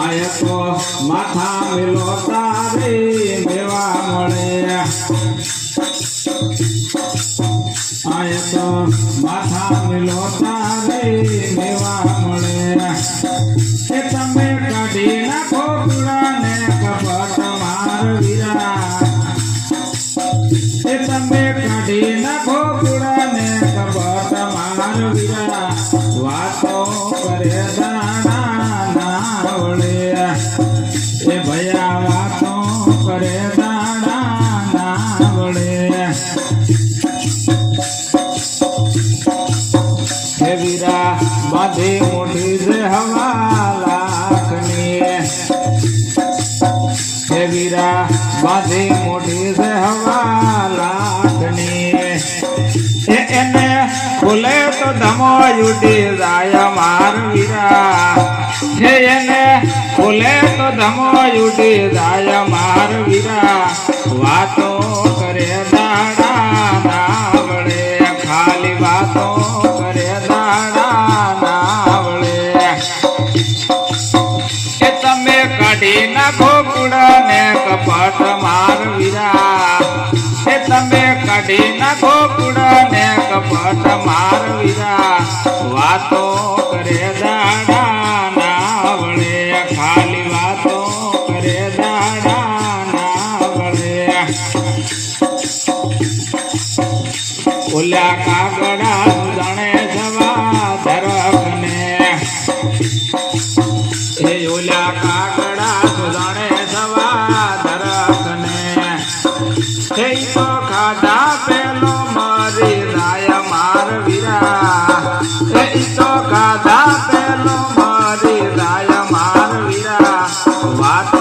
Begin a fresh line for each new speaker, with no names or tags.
આય તો માથા મેલો તારે મેવા મળે આય તો માથા મેલો તારે મેવા મળે એ તમે કાઢી નાખો કુડાને કપટ માર વીરા એ તમે કાઢી નાખો કુડાને કપટ માર વીરા વાતો કરે દાણા ના વળે એ ભયા વાતો કરે દાણા ના વળે હે વીરા બાંધે મોઢી છે હવા લાખની હે વીરા બાંધે મોઢી છે હવા લાખની એને ખોલે તો ધમો ઉડી જાય માર વીરા હે એને ખોલે તો ધમો ઉડી જાય માર વીરા વાતો કરે દાડા ના વળે ખાલી વાતો કરે દાડા ના વળે એ તમે કાઢી નાખો કુડાને કપટ માર વીરા એ તમે કાઢી નાખો કુડાને કપટ માર વીરા વાતો કરે દાડા ના વળે ખાલી વાતો કરે દાડા ના વળે ઓલા કાગડા જાણે જવા ધરકને એ ઓલા કાગડા જાણે જવા ધરકને એ તો ખાધા પેલો મારી રાય માર વીરા એ તો ખાધા પેલો મારી રાય માર વીરા વાત